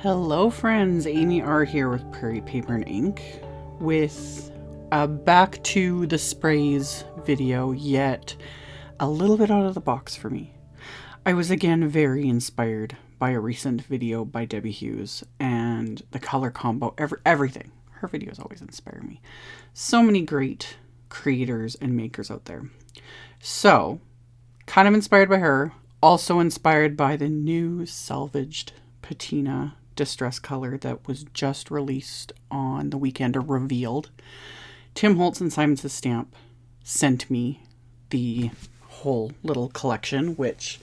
Hello friends, AmyR here with Prairie Paper and Ink with a back to the sprays video, yet a little bit out of the box for me. I was again very inspired by a recent video by Debbie Hughes and the color combo, everything. Her videos always inspire me. So many great creators and makers out there. So, kind of inspired by her, also inspired by the new Salvaged Patina distress color that was just released on the weekend, or revealed. Tim Holtz and Simon Says Stamp sent me the whole little collection, which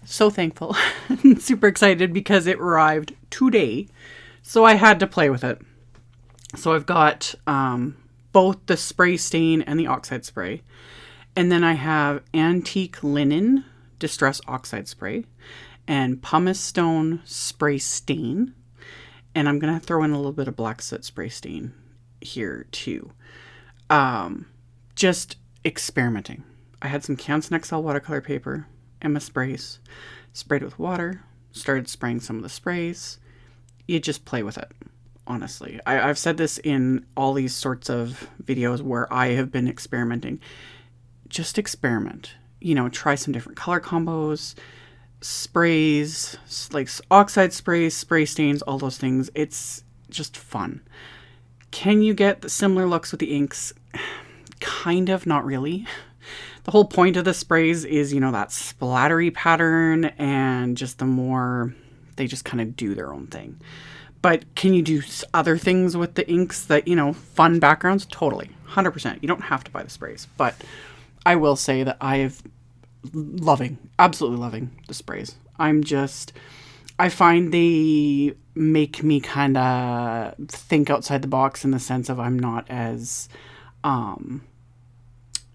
so thankful and super excited because it arrived today, so I had to play with it. So I've got both the spray stain and the oxide spray, and then I have antique linen distress oxide spray and pumice stone spray stain, and I'm gonna throw in a little bit of black soot spray stain here too. Just experimenting. I had some Canson XL watercolor paper and my sprays, sprayed with water, started spraying some of the sprays. You just play with it, honestly. I've said this in all these sorts of videos where I have been experimenting. Just experiment. You know, try some different color combos, sprays, like oxide sprays, spray stains, all those things. It's just fun. Can you get the similar looks with the inks? Kind of, not really. The whole point of the sprays is, you know, that splattery pattern and just the more, they just kind of do their own thing. But can you do other things with the inks that, you know, fun backgrounds? Totally, 100%. You don't have to buy the sprays, but I will say that absolutely loving the sprays. I find they make me kind of think outside the box in the sense of I'm not as,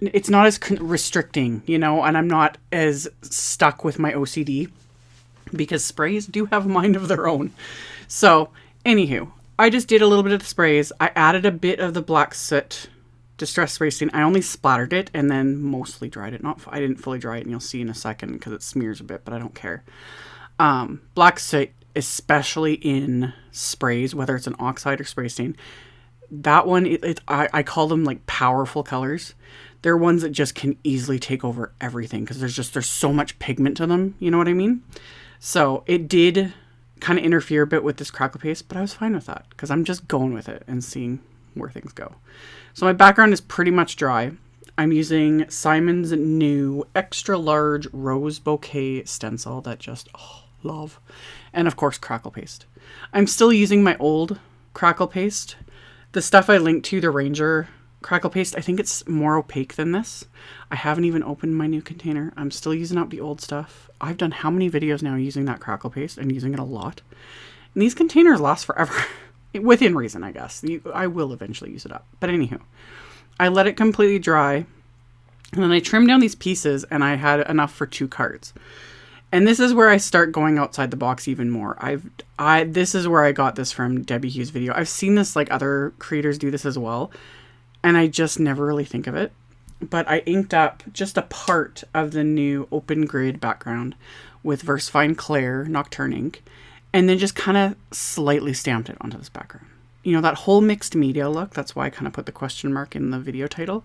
it's not as restricting, you know, and I'm not as stuck with my OCD because sprays do have a mind of their own. So, anywho, I just did a little bit of the sprays. I added a bit of the black soot distress spray stain. I only splattered it and then mostly dried it. I didn't fully dry it, and you'll see in a second because it smears a bit, but I don't care. Black soot, especially in sprays, whether it's an oxide or spray stain, that one, I call them like powerful colors. They're ones that just can easily take over everything because there's so much pigment to them. You know what I mean? So it did kind of interfere a bit with this crackle paste, but I was fine with that because I'm just going with it and seeing where things go. So my background is pretty much dry. I'm using Simon's new extra large rose bouquet stencil that just love, and of course crackle paste. I'm still using my old crackle paste. The stuff I linked to, the Ranger crackle paste, I think it's more opaque than this. I haven't even opened my new container. I'm still using up the old stuff. I've done how many videos now using that crackle paste and using it a lot. And these containers last forever. Within reason, I guess. I will eventually use it up. But anywho, I let it completely dry. And then I trimmed down these pieces and I had enough for 2 cards. And this is where I start going outside the box even more. This is where I got this from Debbie Hughes' video. I've seen this, like, other creators do this as well. And I just never really think of it. But I inked up just a part of the new open grid background with VersaFine Clair Nocturne ink. And then just kind of slightly stamped it onto this background. You know, that whole mixed media look, that's why I kind of put the question mark in the video title,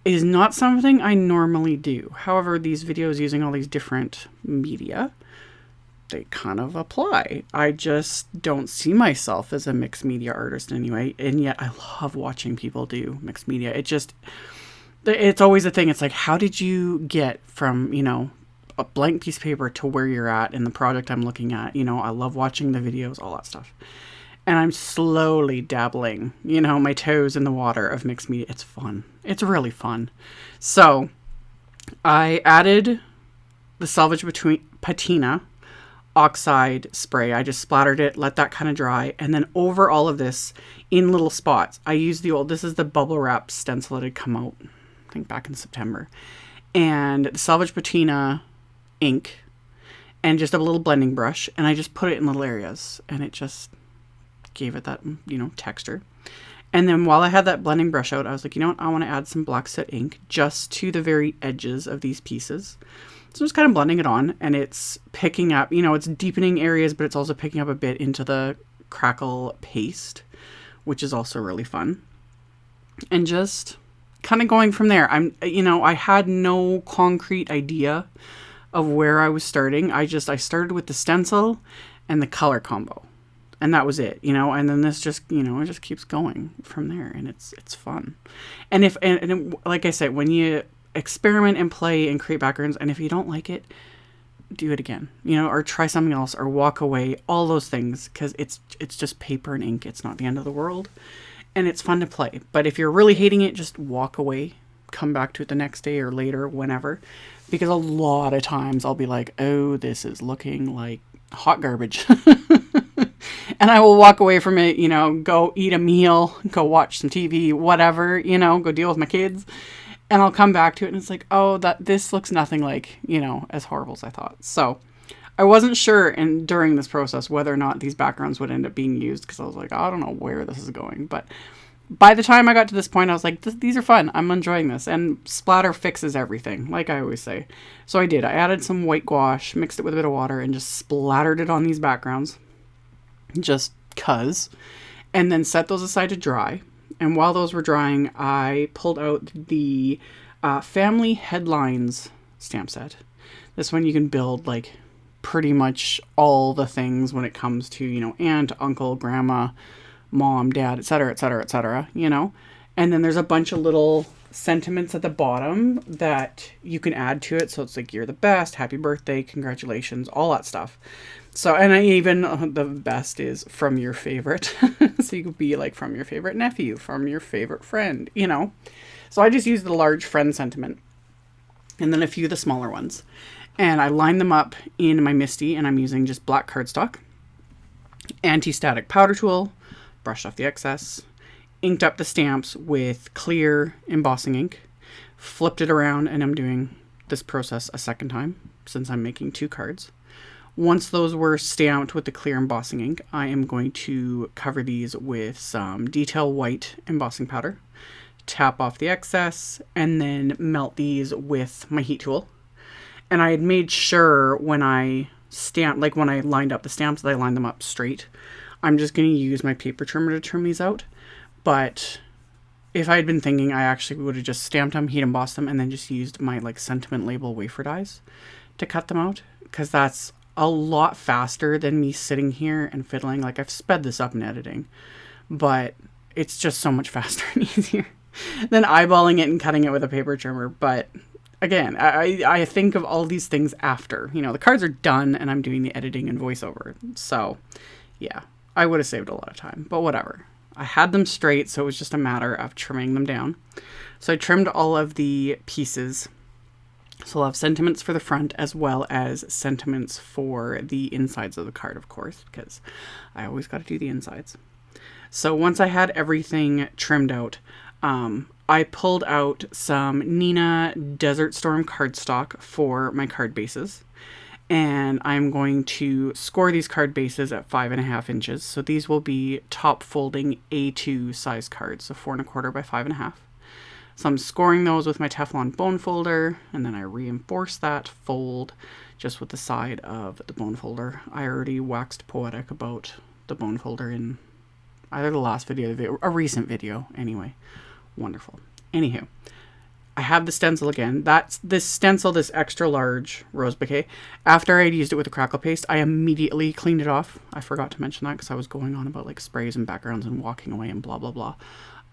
is not something I normally do. However, these videos using all these different media, they kind of apply. I just don't see myself as a mixed media artist anyway, and yet I love watching people do mixed media. It's always a thing. It's like, how did you get from, you know, a blank piece of paper to where you're at in the project I'm looking at? You know, I love watching the videos, all that stuff. And I'm slowly dabbling, you know, my toes in the water of mixed media. It's fun. It's really fun. So I added the Salvaged Patina oxide spray. I just splattered it, let that kind of dry. And then over all of this in little spots, I used this is the bubble wrap stencil that had come out, I think back in September. And the Salvaged Patina ink and just a little blending brush, and I just put it in little areas, and it just gave it that, you know, texture. And then while I had that blending brush out, I was like, you know what, I want to add some black soot ink just to the very edges of these pieces. So just kind of blending it on, and it's picking up, you know, it's deepening areas, but it's also picking up a bit into the Crackle paste, which is also really fun. And just kind of going from there. You know, I had no concrete idea of where I was starting. I started with the stencil and the color combo, and that was it, you know, and then this just, you know, it just keeps going from there, and it's fun. And like I said, when you experiment and play and create backgrounds, and if you don't like it, do it again, you know, or try something else, or walk away, all those things, because it's just paper and ink. It's not the end of the world, and it's fun to play. But if you're really hating it, just walk away, come back to it the next day or later, whenever, because a lot of times I'll be like, oh, this is looking like hot garbage. And I will walk away from it, you know, go eat a meal, go watch some TV, whatever, you know, go deal with my kids. And I'll come back to it and it's like, oh, this looks nothing like, you know, as horrible as I thought. So I wasn't sure during this process whether or not these backgrounds would end up being used, because I was like, oh, I don't know where this is going. But by the time I got to this point, I was like, these are fun. I'm enjoying this. And splatter fixes everything, like I always say. So I did. I added some white gouache, mixed it with a bit of water, and just splattered it on these backgrounds. Just 'cause. And then set those aside to dry. And while those were drying, I pulled out the Family Headlines stamp set. This one you can build like pretty much all the things when it comes to, you know, aunt, uncle, grandma, mom, dad, etc., etc., etc., you know. And then there's a bunch of little sentiments at the bottom that you can add to it. So it's like, you're the best, happy birthday, congratulations, all that stuff. So, and the best is from your favorite. So you could be like, from your favorite nephew, from your favorite friend, you know. So I just used the large friend sentiment and then a few of the smaller ones. And I lined them up in my MISTI, and I'm using just black cardstock, anti-static powder tool, brushed off the excess, inked up the stamps with clear embossing ink, flipped it around, and I'm doing this process a second time since I'm making 2 cards. Once those were stamped with the clear embossing ink, I am going to cover these with some detail white embossing powder, tap off the excess, and then melt these with my heat tool. And I had made sure when I when I lined up the stamps, that I lined them up straight. I'm just going to use my paper trimmer to trim these out. But if I had been thinking, I actually would have just stamped them, heat embossed them, and then just used my like sentiment label wafer dies to cut them out, because that's a lot faster than me sitting here and fiddling. Like, I've sped this up in editing, but it's just so much faster and easier than eyeballing it and cutting it with a paper trimmer. But again, I think of all these things after, you know, the cards are done and I'm doing the editing and voiceover. So yeah, I would have saved a lot of time, but whatever. I had them straight, so it was just a matter of trimming them down. So I trimmed all of the pieces. So I'll have sentiments for the front as well as sentiments for the insides of the card, of course, because I always got to do the insides. So once I had everything trimmed out, I pulled out some Nina Desert Storm cardstock for my card bases. And I'm going to score these card bases at 5.5 inches. So these will be top folding A2 size cards, so 4.25 by 5.5. So I'm scoring those with my Teflon bone folder, and then I reinforce that fold just with the side of the bone folder. I already waxed poetic about the bone folder in either the last video, a recent video anyway. Wonderful. Anywho, I have the stencil again. That's this stencil, this extra large rose bouquet. After I had used it with the Crackle paste, I immediately cleaned it off. I forgot to mention that because I was going on about like sprays and backgrounds and walking away and blah, blah, blah.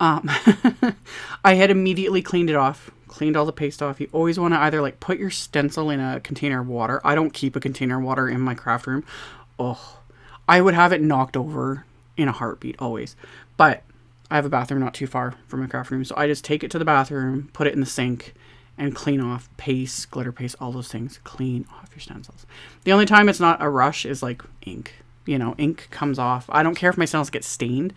I had immediately cleaned it off, cleaned all the paste off. You always want to either like put your stencil in a container of water. I don't keep a container of water in my craft room. Oh, I would have it knocked over in a heartbeat always. But I have a bathroom not too far from my craft room, so I just take it to the bathroom, put it in the sink, and clean off paste, glitter paste, all those things. Clean off your stencils. The only time it's not a rush is like ink. You know, ink comes off. I don't care if my stencils get stained.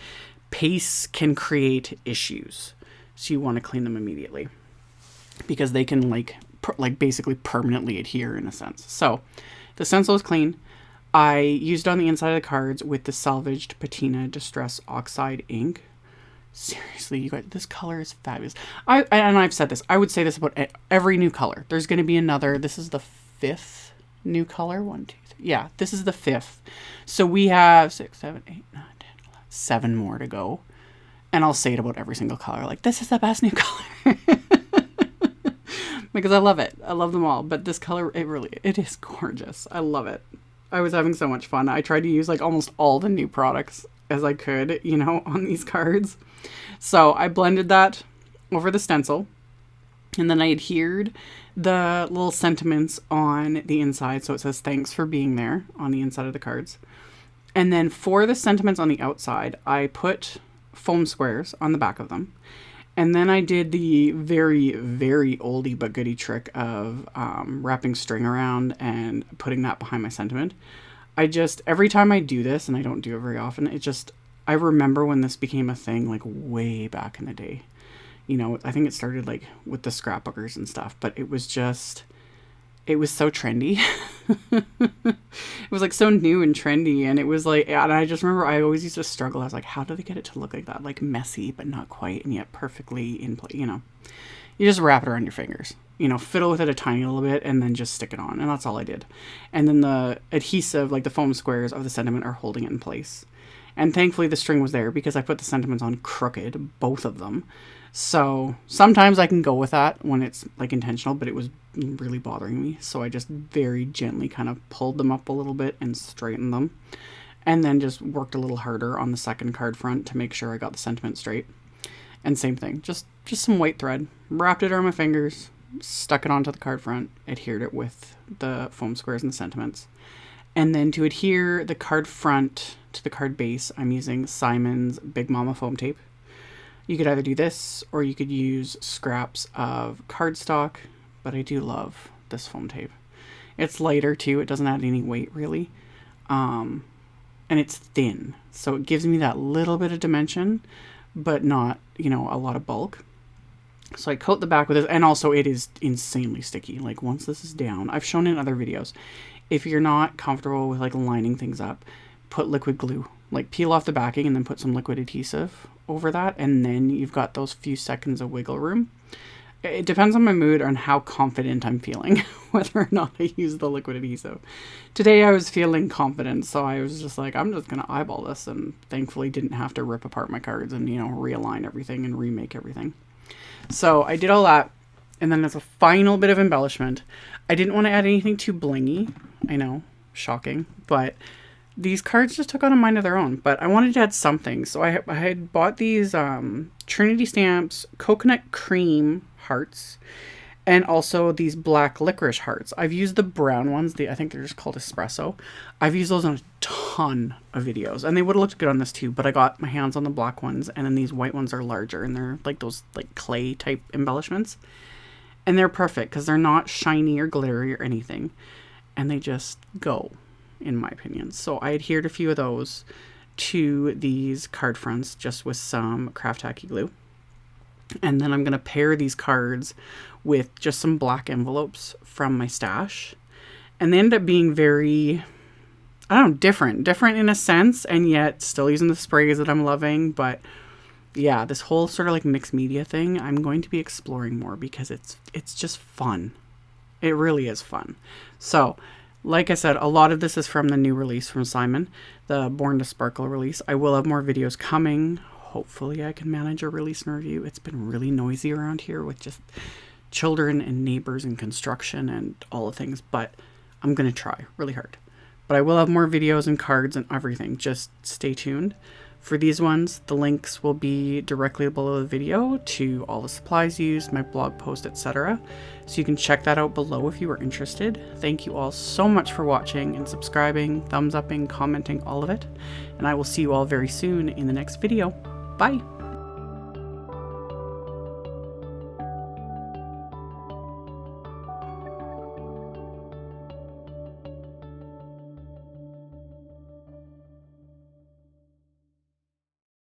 Paste can create issues, so you want to clean them immediately because they can like basically permanently adhere in a sense. So the stencil is clean. I used it on the inside of the cards with the Salvaged Patina Distress Oxide ink. Seriously, you guys, this color is fabulous. And I've said this. I would say this about every new color. There's going to be another. This is the 5th new color. 1, 2, 3. Yeah, this is the 5th. So we have 6, 7, 8, 9, 10, 11, 7 more to go. And I'll say it about every single color. Like, this is the best new color. Because I love it. I love them all. But this color, it is gorgeous. I love it. I was having so much fun. I tried to use like almost all the new products as I could, you know, on these cards. So I blended that over the stencil. And then I adhered the little sentiments on the inside. So it says, thanks for being there on the inside of the cards. And then for the sentiments on the outside, I put foam squares on the back of them. And then I did the very, very oldie but goodie trick of wrapping string around and putting that behind my sentiment. Every time I do this, and I don't do it very often, I remember when this became a thing, like way back in the day. You know, I think it started like with the scrapbookers and stuff, but it was so trendy. It was like so new and trendy, and it was like, and I just remember I always used to struggle. I was like, how do they get it to look like that? Like messy, but not quite, and yet perfectly in place, you know. You just wrap it around your fingers, you know, fiddle with it a tiny little bit, and then just stick it on, and that's all I did. And then the adhesive, like the foam squares of the sentiment, are holding it in place. And thankfully the string was there because I put the sentiments on crooked, both of them. So sometimes I can go with that when it's like intentional, but it was really bothering me. So I just very gently kind of pulled them up a little bit and straightened them. And then just worked a little harder on the second card front to make sure I got the sentiment straight. And same thing, just some white thread, wrapped it around my fingers, stuck it onto the card front, adhered it with the foam squares and the sentiments. And then to adhere the card front to the card base, I'm using Simon's Big Mama foam tape. You could either do this or you could use scraps of cardstock, but I do love this foam tape. It's lighter too. It doesn't add any weight really. And it's thin. So it gives me that little bit of dimension, but not, you know, a lot of bulk. So I coat the back with this, and also it is insanely sticky. Like once this is down, I've shown in other videos, if you're not comfortable with like lining things up, put liquid glue, like peel off the backing and then put some liquid adhesive over that, and then you've got those few seconds of wiggle room. It depends on my mood on how confident I'm feeling, whether or not I use the liquid adhesive. Today I was feeling confident, so I was just like, I'm just going to eyeball this, and thankfully didn't have to rip apart my cards and, you know, realign everything and remake everything. So I did all that, and then as a final bit of embellishment, I didn't want to add anything too blingy. I know, shocking, but these cards just took on a mind of their own, but I wanted to add something. So I had bought these Trinity Stamps Coconut Cream hearts, and also these black licorice hearts. I've used the brown ones. I think they're just called espresso. I've used those in a ton of videos, and they would have looked good on this too, but I got my hands on the black ones, and then these white ones are larger, and they're like those like clay type embellishments. And they're perfect because they're not shiny or glittery or anything, and they just go, in my opinion. So I adhered a few of those to these card fronts just with some craft tacky glue. And then I'm going to pair these cards with just some black envelopes from my stash. And they end up being very, I don't know, different in a sense, and yet still using the sprays that I'm loving. But yeah, this whole sort of like mixed media thing, I'm going to be exploring more because it's just fun. It really is fun. So like I said, a lot of this is from the new release from Simon, the Born to Sparkle release. I will have more videos coming. Hopefully I can manage a release and review. It's been really noisy around here with just children and neighbors and construction and all the things, but I'm going to try really hard. But I will have more videos and cards and everything. Just stay tuned. For these ones, the links will be directly below the video to all the supplies used, my blog post, etc. So you can check that out below if you are interested. Thank you all so much for watching and subscribing, thumbs upping, commenting, all of it. And I will see you all very soon in the next video. Bye!